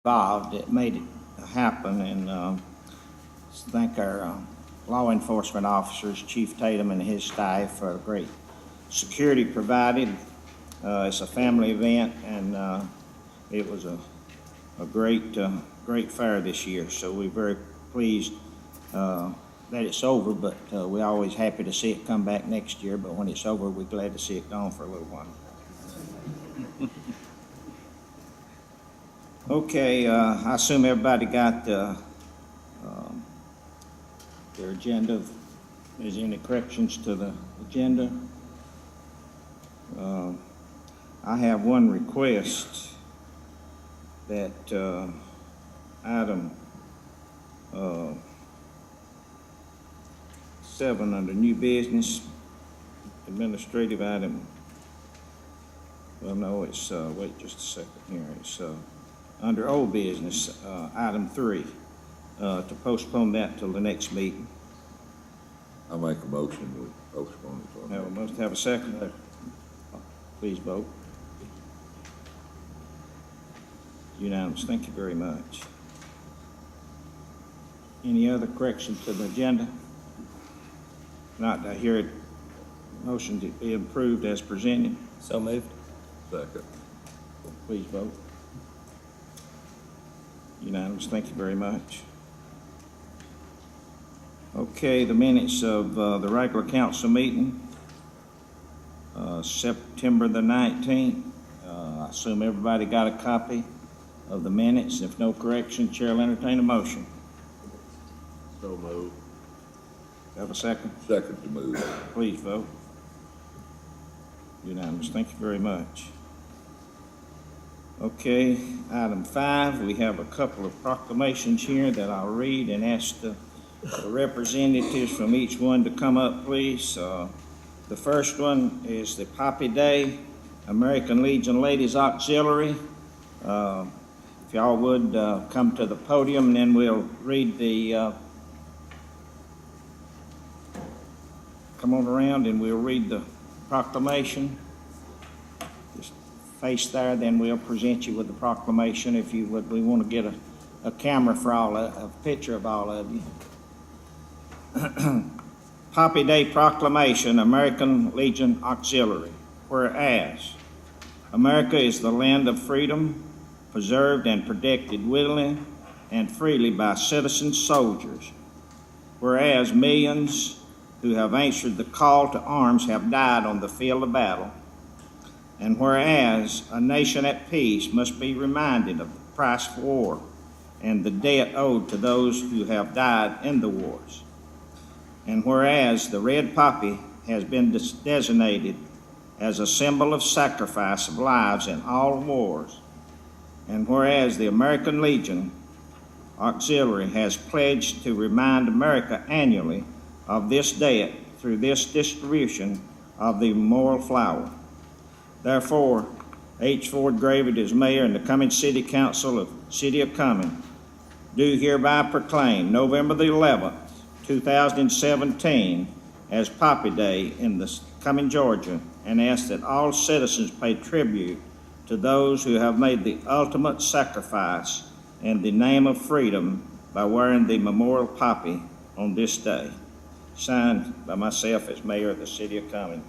involved that made it happen, and thank our law enforcement officers, Chief Tatum and his staff, for great security provided. It's a family event, and it was a great fair this year, so we're very pleased that it's over, but we're always happy to see it come back next year, but when it's over, we're glad to see it gone for a little while. Okay, I assume everybody got their agenda. Is there any corrections to the agenda? I have one request that item 7 under new business, administrative item. Well, no, it's, wait just a second here. It's under old business, item 3, to postpone that till the next meeting. I make a motion to postpone it. Must have a second. Please vote. Unanimous. Thank you very much. Any other correction to the agenda? Not, I hear it. Motion to be approved as presented. So moved. Second. Please vote. Unanimous. Thank you very much. Okay, the minutes of the regular council meeting, September the 19th. I assume everybody got a copy of the minutes. If no correction, Chair will entertain a motion. So moved. Have a second? Second to move. Please vote. Unanimous. Thank you very much. Okay, item 5, we have a couple of proclamations here that I'll read and ask the representatives from each one to come up, please. The first one is the Poppy Day, American Legion Ladies Auxiliary. If y'all would come to the podium, and then we'll read the, come on around and we'll read the proclamation. Just face there, then we'll present you with the proclamation. If you would, we want to get a camera for a picture of all of you. Poppy Day Proclamation, American Legion Auxiliary. Whereas America is the land of freedom, preserved and protected willingly and freely by citizen soldiers. Whereas millions who have answered the call to arms have died on the field of battle. And whereas a nation at peace must be reminded of the price of war and the debt owed to those who have died in the wars. And whereas the red poppy has been designated as a symbol of sacrifice of lives in all wars, and whereas the American Legion Auxiliary has pledged to remind America annually of this debt through this distribution of the memorial flower. Therefore, H. Ford Gravett is mayor and the Cumming City Council of City of Cumming do hereby proclaim November the 11th, 2017 as Poppy Day in the Cumming, Georgia, and ask that all citizens pay tribute to those who have made the ultimate sacrifice in the name of freedom by wearing the memorial poppy on this day. Signed by myself as mayor of the City of Cumming.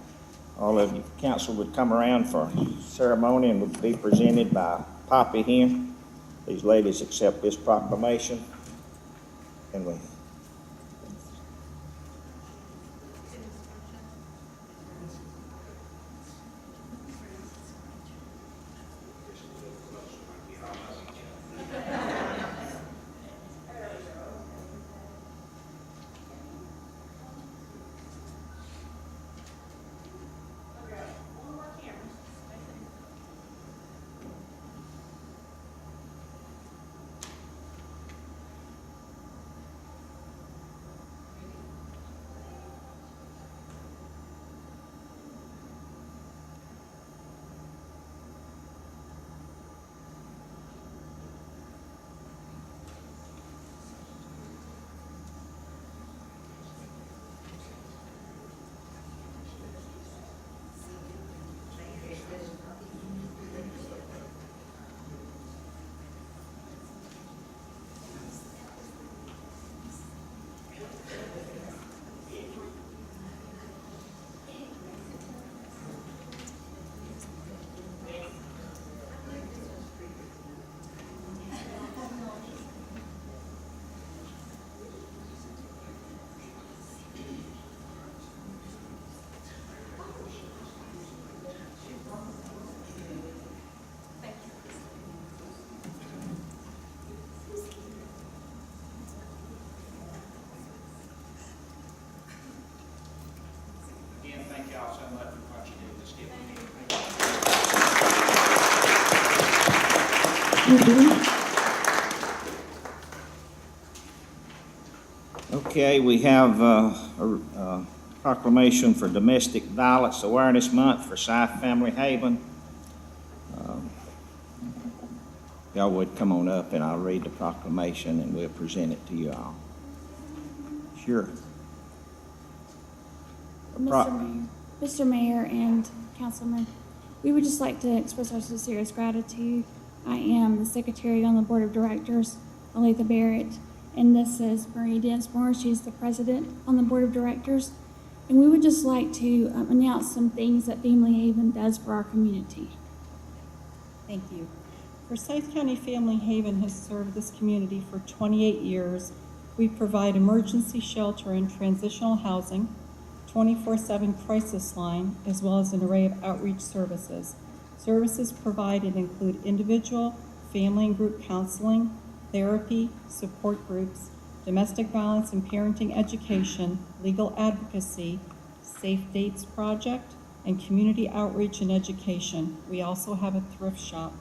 All of you council would come around for ceremony and would be presented by Poppy here. These ladies accept this proclamation, and we. Okay, we have a proclamation for Domestic Violence Awareness Month for South Family Haven. Y'all would come on up and I'll read the proclamation and we'll present it to you all. Sure. Mr. Mayor and Councilman, we would just like to express our sincerest gratitude. I am the Secretary on the Board of Directors, Aletha Barrett, and this is Marie Densmore. She's the President on the Board of Directors. And we would just like to announce some things that Family Haven does for our community. Thank you. Forsyth County Family Haven has served this community for 28 years. We provide emergency shelter and transitional housing, 24/7 crisis line, as well as an array of outreach services. Services provided include individual, family and group counseling, therapy, support groups, domestic violence and parenting education, legal advocacy, Safe Dates Project, and community outreach and education. We also have a thrift shop.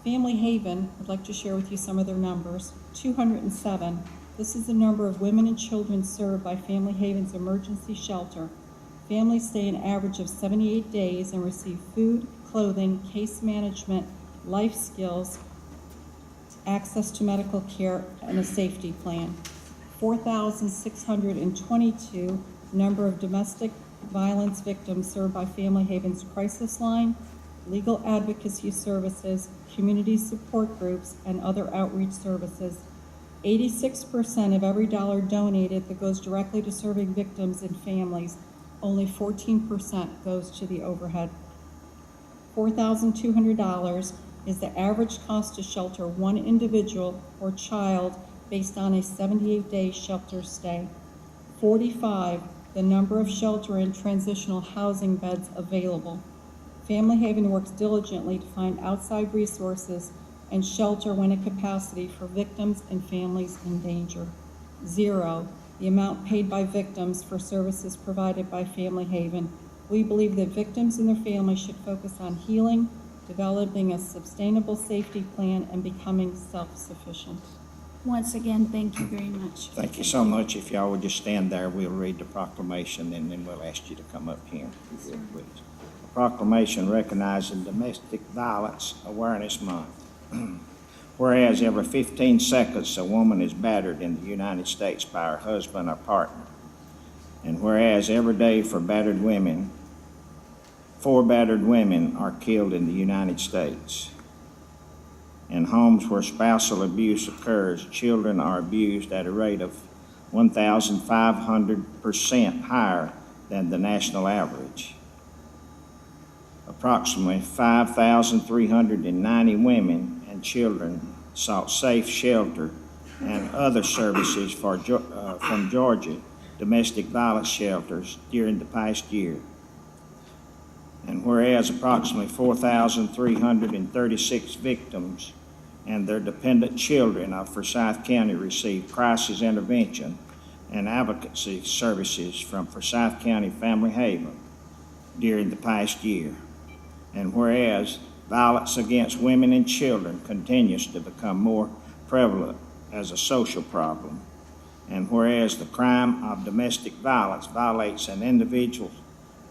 Family Haven, I'd like to share with you some of their numbers. 207. This is the number of women and children served by Family Haven's emergency shelter. Families stay an average of 78 days and receive food, clothing, case management, life skills, access to medical care, and a safety plan. 4,622 number of domestic violence victims served by Family Haven's crisis line, legal advocacy services, community support groups, and other outreach services. 86% of every dollar donated that goes directly to serving victims and families, only 14% goes to the overhead. $4,200 is the average cost to shelter one individual or child based on a 78-day shelter stay. 45, the number of shelter and transitional housing beds available. Family Haven works diligently to find outside resources and shelter when at capacity for victims and families in danger. 0, the amount paid by victims for services provided by Family Haven. We believe that victims and their families should focus on healing, developing a sustainable safety plan, and becoming self-sufficient. Once again, thank you very much. Thank you so much. If y'all would just stand there, we'll read the proclamation and then we'll ask you to come up here. If you would, please. A proclamation recognizing Domestic Violence Awareness Month. Whereas every 15 seconds a woman is battered in the United States by her husband or partner. And whereas every day for battered women, 4 battered women are killed in the United States. In homes where spousal abuse occurs, children are abused at a rate of 1,500% higher than the national average. Approximately 5,390 women and children sought safe shelter and other services from Georgia domestic violence shelters during the past year. And whereas approximately 4,336 victims and their dependent children of Forsyth County received crisis intervention and advocacy services from Forsyth County Family Haven during the past year. And whereas violence against women and children continues to become more prevalent as a social problem. And whereas the crime of domestic violence violates an individual's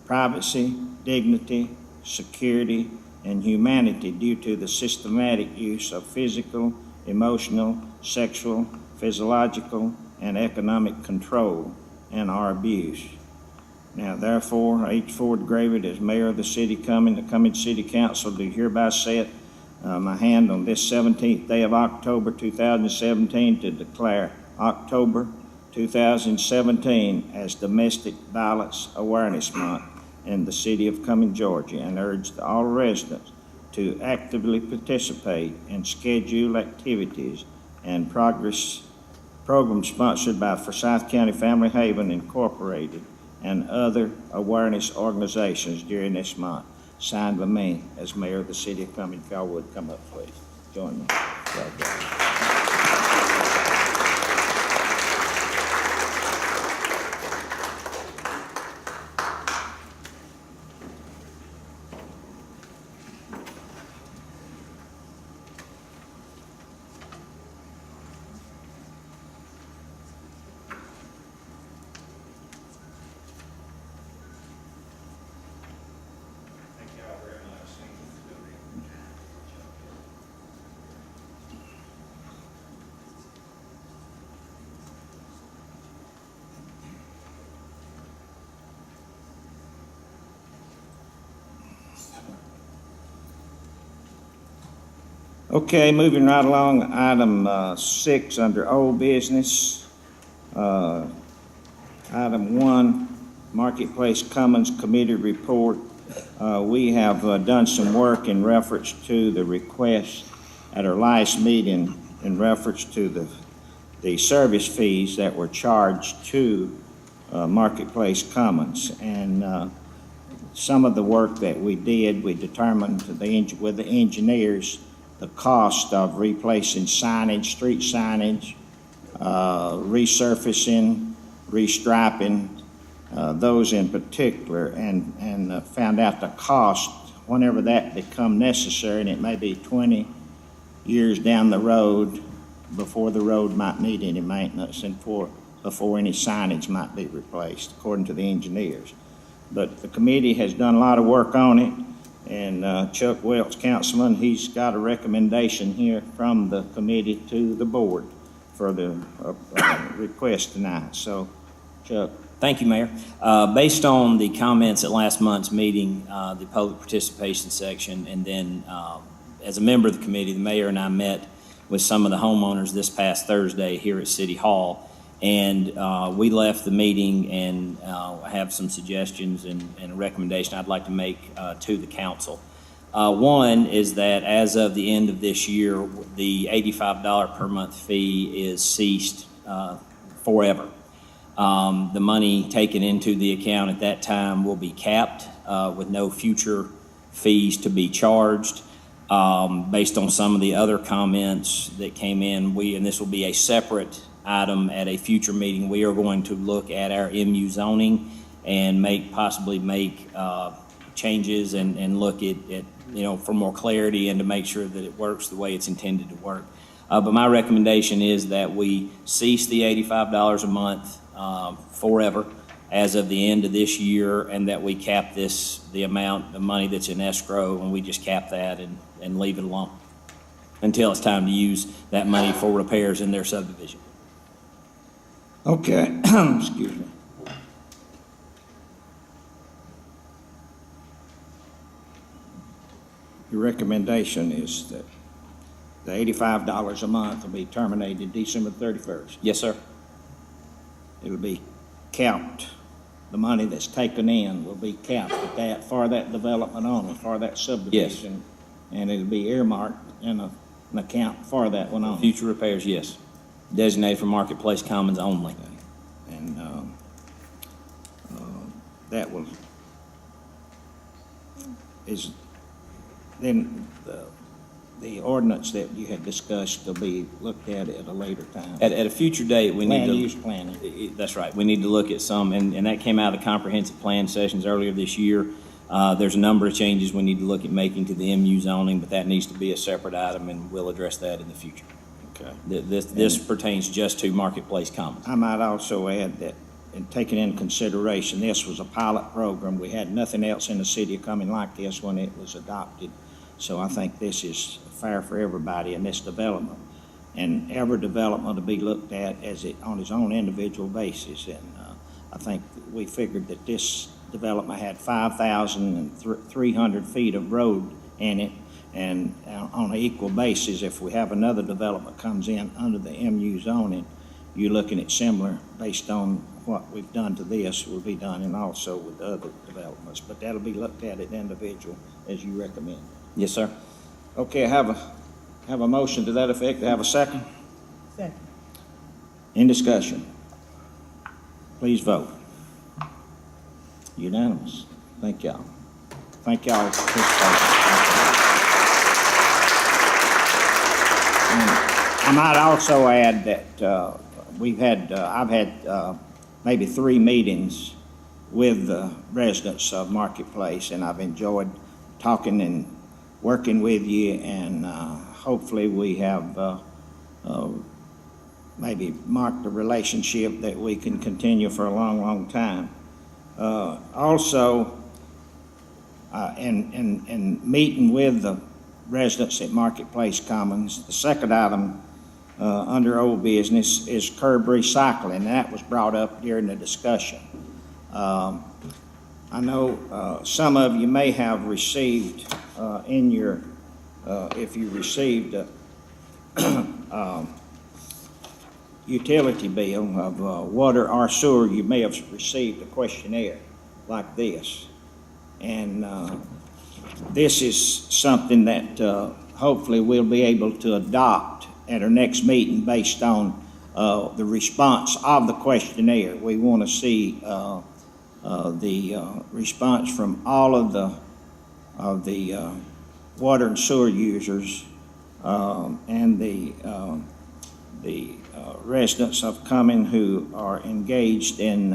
privacy, dignity, security, and humanity due to the systematic use of physical, emotional, sexual, physiological, and economic control and our abuse. Now, therefore, H. Ford Gravett, as mayor of the city Cumming, the Cumming City Council, do hereby set my hand on this 17th day of October 2017 to declare October 2017 as Domestic Violence Awareness Month in the city of Cumming, Georgia, and urge all residents to actively participate in scheduled activities and programs sponsored by Forsyth County Family Haven Incorporated and other awareness organizations during this month. Signed by me as mayor of the city of Cumming. If y'all would come up, please. Join me. Okay, moving right along, item 6 under old business. Item 1, Marketplace Commons Committee Report. We have done some work in reference to the request at our last meeting in reference to the service fees that were charged to Marketplace Commons. And some of the work that we did, we determined with the engineers the cost of replacing signage, street signage, resurfacing, restriping, those in particular, and found out the cost whenever that become necessary, and it may be 20 years down the road before the road might need any maintenance and before any signage might be replaced, according to the engineers. But the committee has done a lot of work on it, and Chuck Welch, councilman, he's got a recommendation here from the committee to the board for the request tonight. So, Chuck. Thank you, Mayor. Based on the comments at last month's meeting, the public participation section, and then as a member of the committee, the mayor and I met with some of the homeowners this past Thursday here at City Hall, and we left the meeting and have some suggestions and a recommendation I'd like to make to the council. One is that as of the end of this year, the $85 per month fee is ceased forever. The money taken into the account at that time will be capped with no future fees to be charged. Based on some of the other comments that came in, and this will be a separate item at a future meeting, we are going to look at our MU zoning and possibly make changes and look at for more clarity and to make sure that it works the way it's intended to work. But my recommendation is that we cease the $85 a month forever as of the end of this year, and that we cap the amount of money that's in escrow, and we just cap that and leave it alone until it's time to use that money for repairs in their subdivision. Okay, excuse me. Your recommendation is that the $85 a month will be terminated December 31st. Yes, sir. It'll be capped. The money that's taken in will be capped at that for that development only, for that subdivision. Yes. And it'll be earmarked in an account for that one only. Future repairs, yes. Designated for Marketplace Commons only. Okay. And that will is then the ordinance that you had discussed will be looked at a later time. At a future date, we need to... Land use planning. That's right. We need to look at some, and that came out of comprehensive plan sessions earlier this year. There's a number of changes we need to look at making to the MU zoning, but that needs to be a separate item, and we'll address that in the future. Okay. This pertains just to Marketplace Commons. I might also add that, in taking into consideration, this was a pilot program. We had nothing else in the city of Cumming like this when it was adopted. So I think this is fair for everybody in this development. And every development to be looked at on its own individual basis. And I think we figured that this development had 5,300 feet of road in it. And on an equal basis, if we have another development comes in under the MU zoning, you're looking at similar based on what we've done to this will be done and also with other developments. But that'll be looked at individual as you recommend. Yes, sir. Okay, I have a motion to that effect. Do I have a second? Second. In discussion. Please vote. Unanimous. Thank y'all. Thank y'all for participating. I might also add that I've had maybe 3 meetings with the residents of Marketplace, and I've enjoyed talking and working with you, and hopefully we have maybe marked a relationship that we can continue for a long, long time. Also, in meeting with the residents at Marketplace Commons, the second item under old business is curb recycling. That was brought up during the discussion. I know some of you may have received in your if you received a utility bill of water or sewer, you may have received a questionnaire like this. And this is something that hopefully we'll be able to adopt at our next meeting based on the response of the questionnaire. We want to see the response from all of the water and sewer users and the residents of Cumming who are engaged in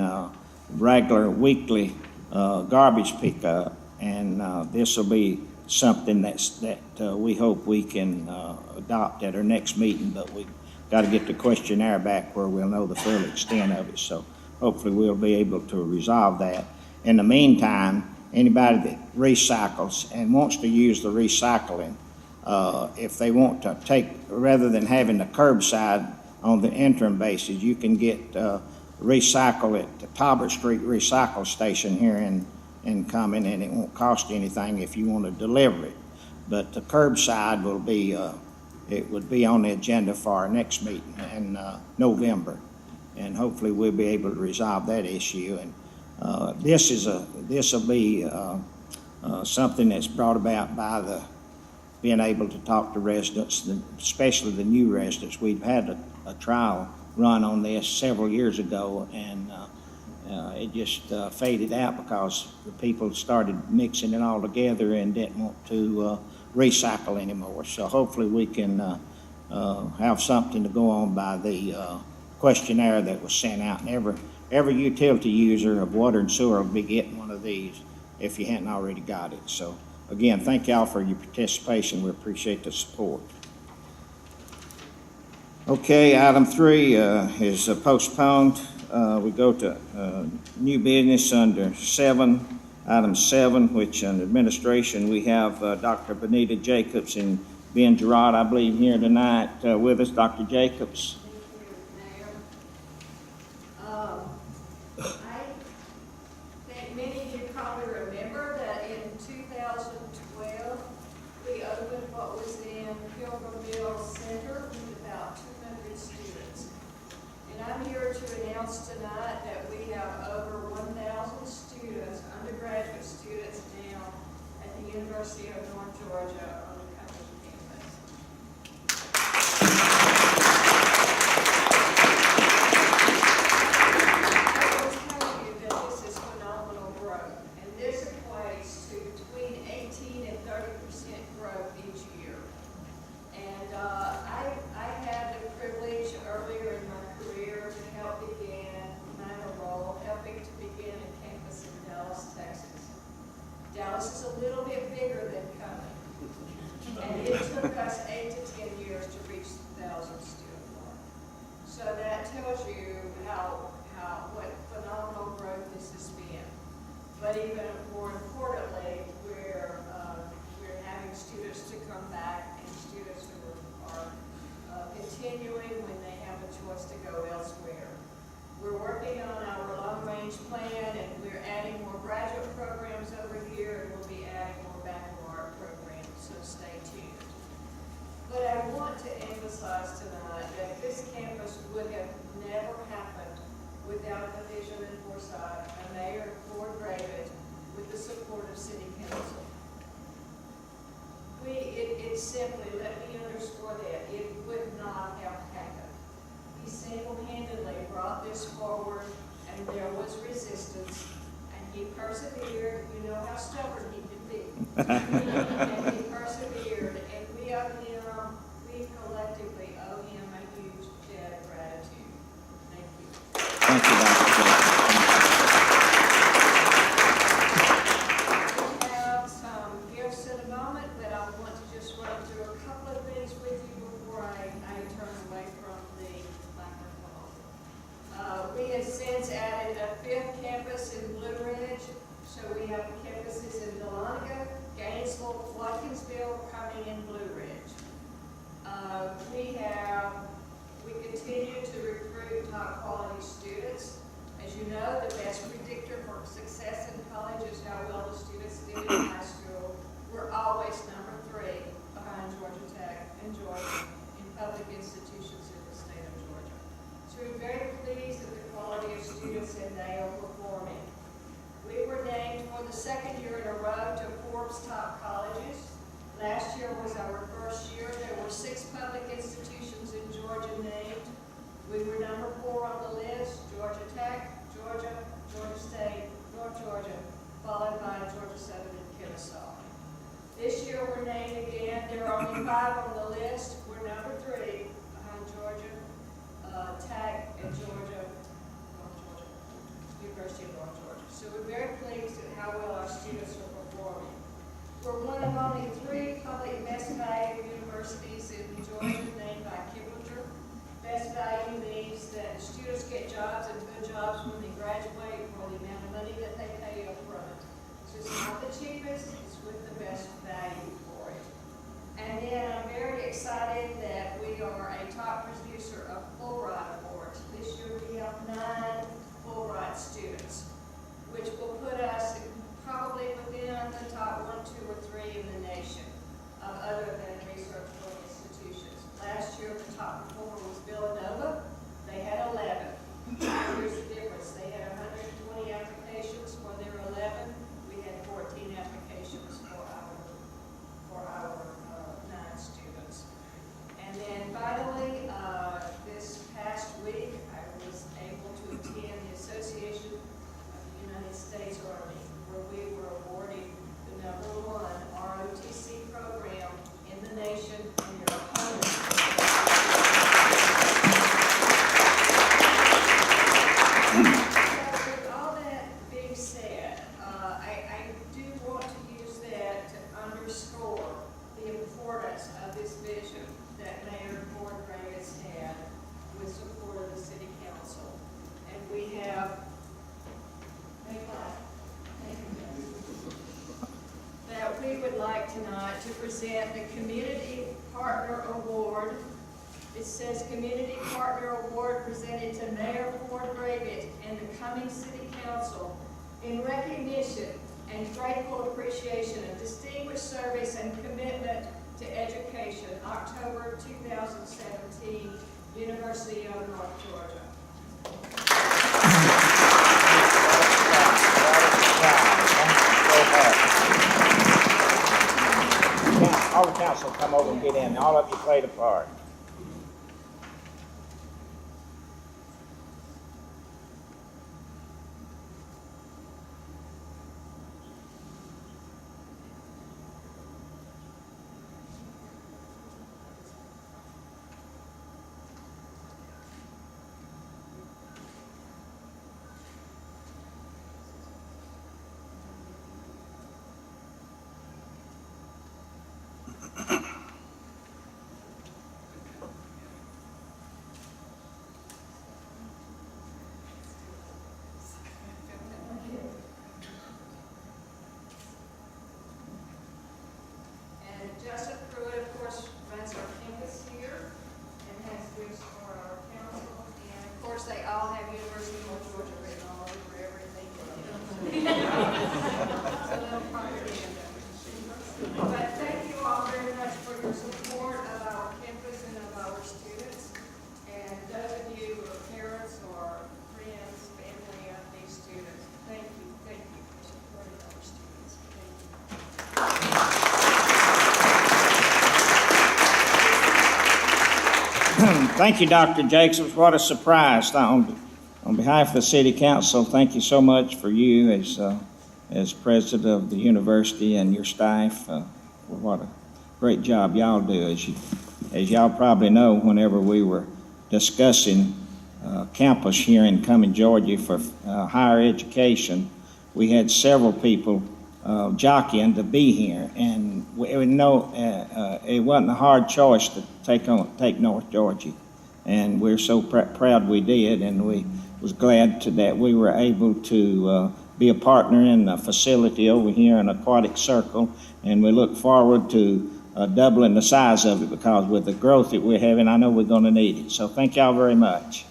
regular weekly garbage pickup. And this will be something that we hope we can adopt at our next meeting, but we got to get the questionnaire back where we'll know the full extent of it. So hopefully we'll be able to resolve that. In the meantime, anybody that recycles and wants to use the recycling, if they want to take, rather than having the curbside on the interim basis, you can get recycle at the Talbot Street Recycle Station here in Cumming, and it won't cost you anything if you want to deliver it. But the curbside will be, it would be on the agenda for our next meeting in November, and hopefully we'll be able to resolve that issue. And this will be something that's brought about by the being able to talk to residents, especially the new residents. We've had a trial run on this several years ago, and it just faded out because the people started mixing it all together and didn't want to recycle anymore. So hopefully we can have something to go on by the questionnaire that was sent out. And every utility user of water and sewer will be getting one of these if you hadn't already got it. So again, thank y'all for your participation. We appreciate the support. Okay, item 3 is postponed. We go to new business under 7, item 7, which in administration we have Dr. Benita Jacobs and Ben Gerard, I believe, here tonight with us. Dr. Jacobs. I think many of you probably remember that in 2012, we opened what was then Pilgrimville Center with about 200 students. And I'm here to announce tonight that we have over 1,000 students, undergraduate students now at the University of North Georgia on the Cumming campus. Dallas is a little bit bigger than Cumming, and it took us 8 to 10 years to reach the 1,000 student mark. So that tells you what phenomenal growth this has been. But even more importantly, we're having students to come back and students who are continuing when they have a choice to go elsewhere. We're working on our long-range plan, and we're adding more graduate programs over here, and we'll be adding more baccalaureate programs, so stay tuned. But I want to emphasize tonight that this campus would have never happened without the vision and foresight of Mayor Ford David with the support of City Council. It simply, let me underscore that, it would not have happened. He single-handedly brought this forward, and there was resistance, and he persevered. You know how stubborn he can be. And he persevered, and we collectively owe him a huge debt of gratitude. Thank you. Thank you, Dr. Jacobs. We have some gifts in a moment, but I want to just run through a couple of things with you before I turn away from the microphone. We have since added a 5th campus in Blue Ridge, so we have campuses in Dahlonega, Gainesville, Watkinsville, Cumming, and Blue Ridge. We continue to recruit top quality students. 5 on the list, we're number 3 behind Georgia, Tech, and University of North Georgia. So we're very pleased at how well our students are performing. We're one of only 3 public best value universities in Georgia named by Kiplinger. Best value means that students get jobs and good jobs when they graduate for the amount of money that they pay up front. So it's not the cheapest, it's with the best value for it. And then I'm very excited that we are a top producer of Fulbright awards. This year we have 9 Fulbright students, which will put us probably within the top 1, 2, or 3 in the nation, other than research institutions. Last year, the top performer was Villanova. They had 11. Here's the difference. They had 120 applications for their 11. We had 14 applications for our 9 students. And then finally, this past week, I was able to attend the Association of the United States Army, where we were awarded the #1 ROTC program in the nation, and there are hundreds. So with all that being said, I do want to use that to underscore the importance of this vision that Mayor Ford Gray has had with support of the City Council. And we have, that we would like tonight to present the Community Partner Award. It says Community Partner Award presented to Mayor Ford Gray and the Cumming City Council in recognition and grateful appreciation of distinguished service and commitment to education, October 2017, University of North Georgia. All the council come over and get in. All of you played a part. Justin Pruitt, of course, runs our campus here and has groups for our council. And of course, they all have University of North Georgia written all over everything. So they'll probably be in there. But thank you all very much for your support of our campus and of our students. And those of you who are parents or friends, family of these students, thank you for supporting our students. Thank you. Thank you, Dr. Jacobs. What a surprise. On behalf of the City Council, thank you so much for you as president of the university and your staff. What a great job y'all do. As y'all probably know, whenever we were discussing campus here in Cumming, Georgia for higher education, we had several people jockeying to be here, and it wasn't a hard choice to take North Georgia, and we're so proud we did, and we was glad that we were able to be a partner in the facility over here in Aquatic Circle, and we look forward to doubling the size of it, because with the growth that we're having, I know we're going to need it. So thank y'all very much.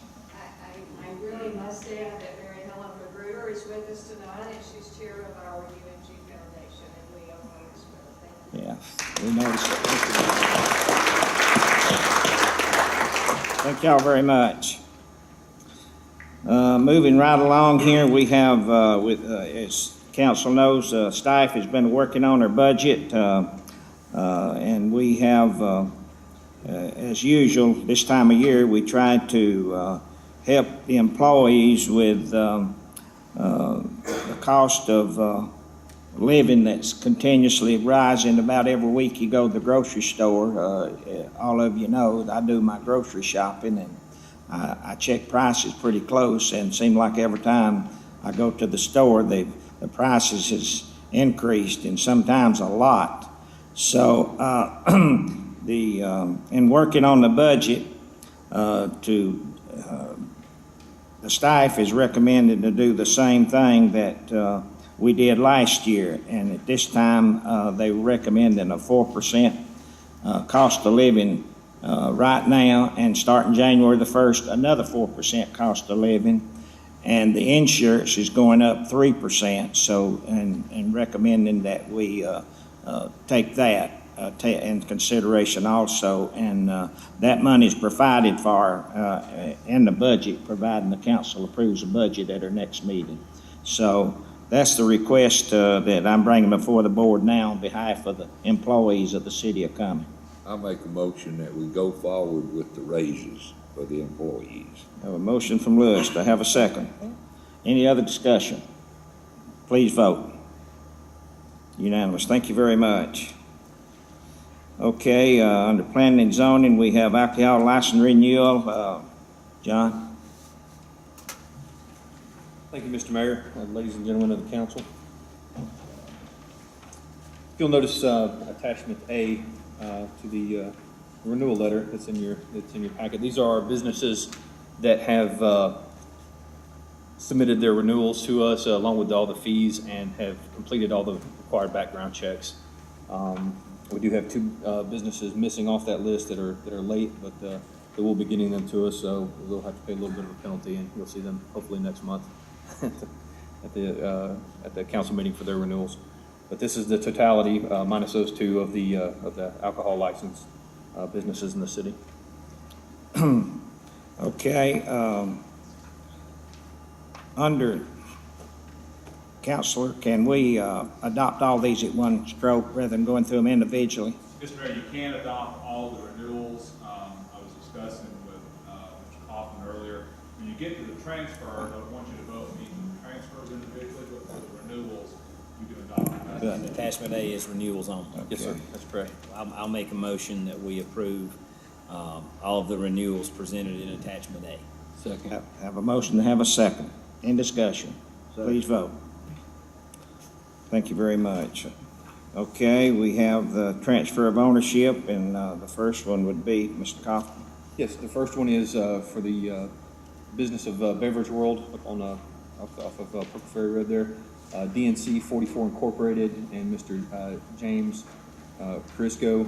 I really must add that Mary Helen Magruder is with us tonight, and she's chair of our UNG Foundation, and we all know this well. Thank you. Yeah, we noticed it. Thank y'all very much. Moving right along here, we have, as council knows, staff has been working on our budget, and we have, as usual, this time of year, we try to help the employees with the cost of living that's continuously rising. About every week you go to the grocery store. All of you know I do my grocery shopping, and I check prices pretty close, and it seems like every time I go to the store, the prices has increased, and sometimes a lot. So in working on the budget, the staff is recommending to do the same thing that we did last year, and at this time they were recommending a 4% cost of living right now, and starting January the 1st, another 4% cost of living, and the insurance is going up 3%. So, and recommending that we take that in consideration also, and that money is provided for in the budget, providing the council approves the budget at our next meeting. So that's the request that I'm bringing before the board now on behalf of the employees of the city of Cumming. I make a motion that we go forward with the raises for the employees. I have a motion from Lewis. Do I have a second? Any other discussion? Please vote. Unanimous. Thank you very much. Okay, under planning and zoning, we have alcohol license renewal. John? Thank you, Mr. Mayor, ladies and gentlemen of the council. You'll notice attachment A to the renewal letter that's in your packet. These are businesses that have submitted their renewals to us along with all the fees and have completed all the required background checks. We do have two businesses missing off that list that are late, but they will be getting them to us, so we'll have to pay a little bit of a penalty, and you'll see them hopefully next month at the council meeting for their renewals. But this is the totality minus those two of the alcohol license businesses in the city. Okay. Under Counselor, can we adopt all these at one stroke rather than going through them individually? Mr. Mayor, you can adopt all the renewals. I was discussing with Mr. Kaufman earlier. When you get to the transfer, I don't want you to vote each of the transfers individually, but for the renewals, you can adopt them. Attachment A is renewals only. Yes, sir, that's correct. I'll make a motion that we approve all of the renewals presented in attachment A. Second. Have a motion to have a second. In discussion. Please vote. Thank you very much. Okay, we have the transfer of ownership, and the first one would be Mr. Kaufman. Yes, the first one is for the business of Beverage World up on off of Purple Ferry Road there. DNC 44 Incorporated, and Mr. James Crisco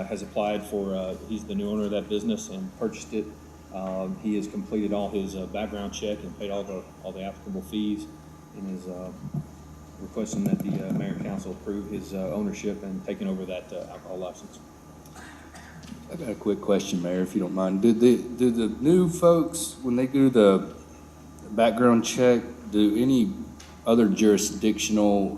has applied for, he's the new owner of that business and purchased it. He has completed all his background check and paid all the applicable fees, and is requesting that the mayor and council approve his ownership and taking over that alcohol license. I got a quick question, Mayor, if you don't mind. Did the new folks, when they do the background check, do any other jurisdictional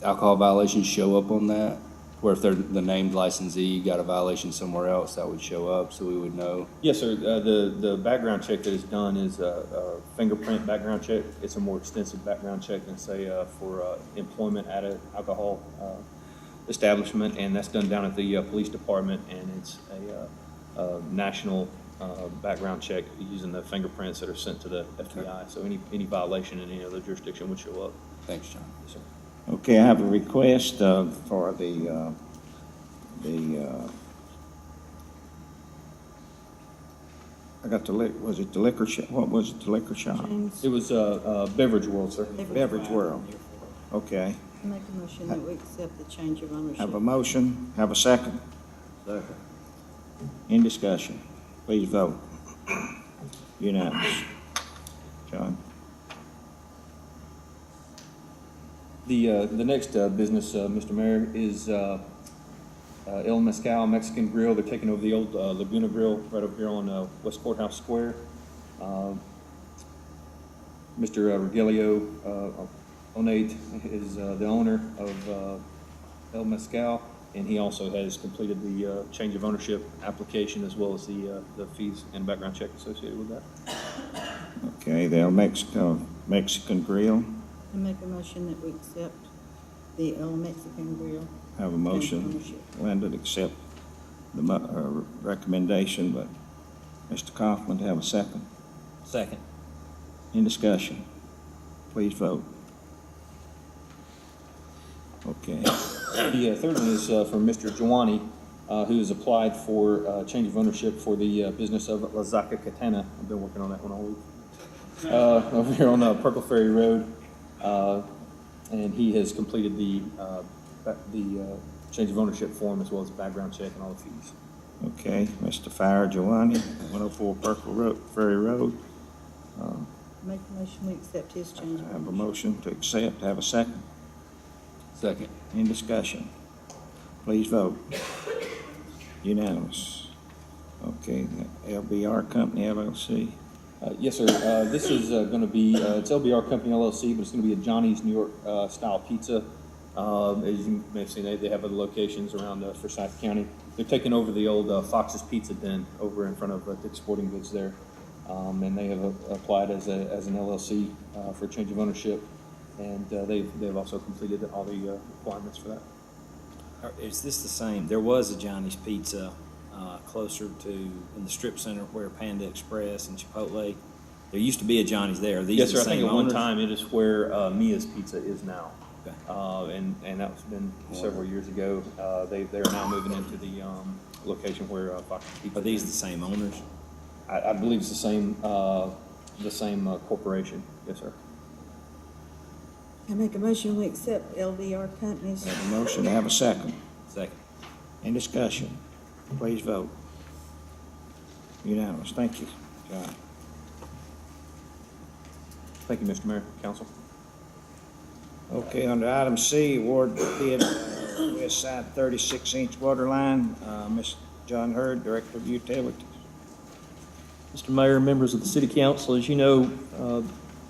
alcohol violations show up on that? Where if they're the named licensee, got a violation somewhere else, that would show up so we would know? Yes, sir. The background check that is done is a fingerprint background check. It's a more extensive background check than, say, for employment at an alcohol establishment, and that's done down at the police department, and it's a national background check using the fingerprints that are sent to the FBI. So any violation in any other jurisdiction would show up. Thanks, John. Yes, sir. Okay, I have a request for the I got the was it the liquor shop? What was it, the liquor shop? James, It was Beverage World, sir. Beverage World. Okay. Make a motion that we accept the change of ownership. Have a motion, have a second? Second. In discussion. Please vote. Unanimous. John? The next business, Mr. Mayor, is El Mezcal Mexican Grill. They're taking over the old Laguna Grill right over here on West Courthouse Square. Mr. Rogelio Onate is the owner of El Mezcal, and he also has completed the change of ownership application as well as the fees and background check associated with that. Okay, the El Mexican Grill. I make a motion that we accept the Mexican Grill. Have a motion, Ownership. Linda, to accept the recommendation, but Mr. Kaufman, to have a second. Second. In discussion, please vote. Okay. The third one is from Mr. Jawani, who has applied for change of ownership for the business of Lazaka Katana. I've been working on that one all week. Over here on Purple Ferry Road, and he has completed the change of ownership form as well as the background check and all the fees. Okay, Mr. Fire Giovanni, 104 Ferry Road. Make a motion, we accept his change of Have a ownership. motion to accept, have a second. Second. In discussion, please vote. Unanimous. Okay, the LBR Company LLC. Yes, sir. This is going to be, it's LBR Company LLC, but it's going to be a Johnny's New York style pizza. As you may have seen, they have other locations around Forsyth County. They're taking over the old Fox's Pizza Den over in front of Dick's Sporting Goods there. And they have applied as an LLC for change of ownership. And they've also completed all the requirements for that. Is this the same? There was a Johnny's Pizza closer to, in the strip center where Panda Express and Chipotle. There used to be a Johnny's there. Are these Yes, the sir. I think same at one owners? time it is where Mia's Pizza is now. Okay. And that's been several years ago. They're now moving into the location where Fox's Pizza. Are these the same owners? I believe it's the same corporation. Yes, sir. I make a motion, we accept LVR Companies. Have a motion to have a second. Second. In discussion, please vote. Unanimous. Thank you, John. Thank you, Mr. Mayor, Council. Okay, under item C, award bid West Side 36-inch water line. Mr. John Hurd, Director of Utilities. Mr. Mayor, members of the City Council, as you know,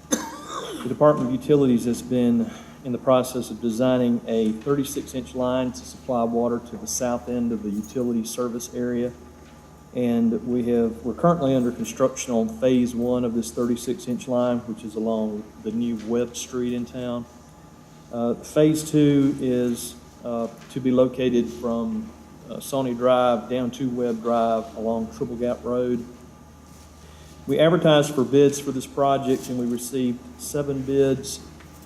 the Department of Utilities has been in the process of designing a 36-inch line to supply water to the south end of the utility service area. And we're currently under construction on phase 1 of this 36-inch line, which is along the new Webb Street in town. Phase 2 is to be located from Sawney Drive down to Webb Drive along Triple Gap Road. We advertised for bids for this project and we received 7 bids,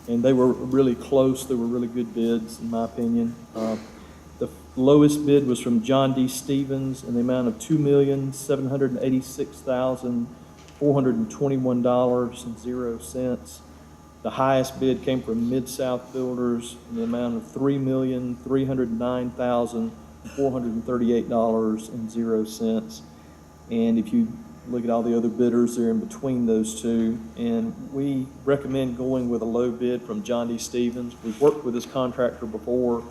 and they were really close. They were really good bids, in my opinion. The lowest bid was from John D. Stevens in the amount of $2,786,421.00. The highest bid came from Mid-South Builders in the amount of $3,309,438.00. And if you look at all the other bidders, they're in between those two. And we recommend going with a low bid from John D. Stevens. We've worked with this contractor before.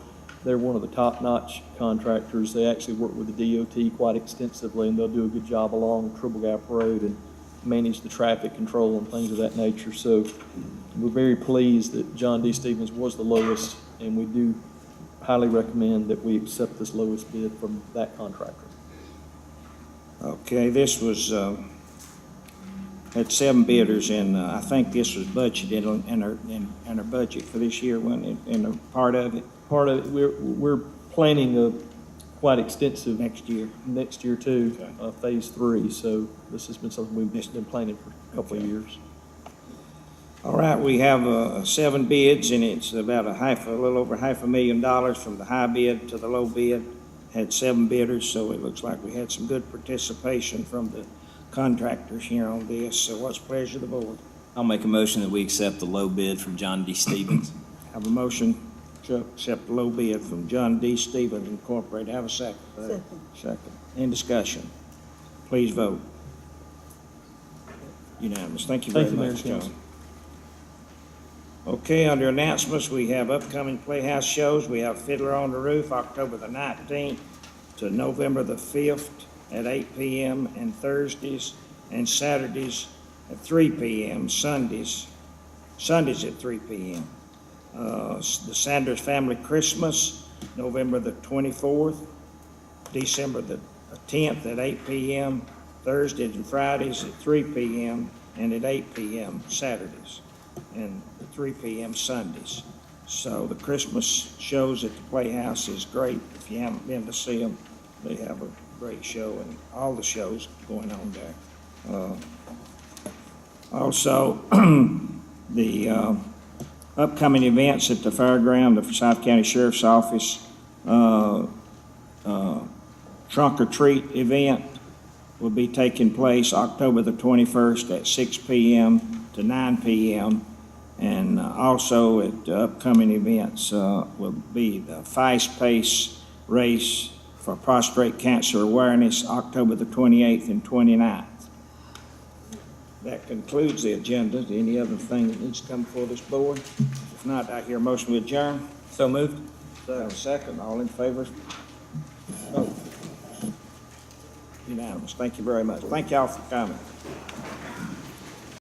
They're one of the top-notch contractors. They actually work with the DOT quite extensively, and they'll do a good job along Triple Gap Road and manage the traffic control and things of that nature. So we're very pleased that John D. Stevens was the lowest, and we do highly recommend that we accept this lowest bid from that contractor. Okay, this was, had 7 bidders, and I think this was budgeted in our budget for this year, wasn't it, in a part of it? Part of it, we're planning a quite extensive Next year. too, Okay. phase 3. So this has been something we've been planning for a couple of years. All right, we have 7 bids, and it's about a little over $500,000 from the high bid to the low bid. Had 7 bidders, so it looks like we had some good participation from the contractors here on this. So what's the pleasure of the board? I'll make a motion that we accept the low bid from John D. Stevens. Have a motion to accept the low bid from John D. Stevens Incorporated. Have a second. Second. Second. In discussion. Please vote. Unanimous. Thank you very Thank you, Mayor much, and John. Council. Okay, under announcements, we have upcoming Playhouse shows. We have Fiddler on the Roof, October the 19th to November the 5th at 8 p.m. and Thursdays and Saturdays at 3 p.m. Sundays at 3 p.m. The Sanders Family Christmas, November the 24th, December the 10th at 8 p.m., Thursdays and Fridays at 3 p.m. and at 8 p.m. Saturdays, and 3 p.m. Sundays. So the Christmas shows at the Playhouse is great. If you haven't been to see them, they have a great show and all the shows going on there. Also, the upcoming events at the fairground, the Forsyth County Sheriff's Office Trunk or Treat event will be taking place October the 21st at 6 p.m. to 9 p.m. And also at the upcoming events will be the Fast Pace Race for Prostate Cancer Awareness, October the 28th and 29th. That concludes the agenda. Is there any other thing that needs to come before this board? If not, I hear a motion to adjourn. So moved. Second, all in favor? Vote. Unanimous. Thank you very much. Thank y'all for coming.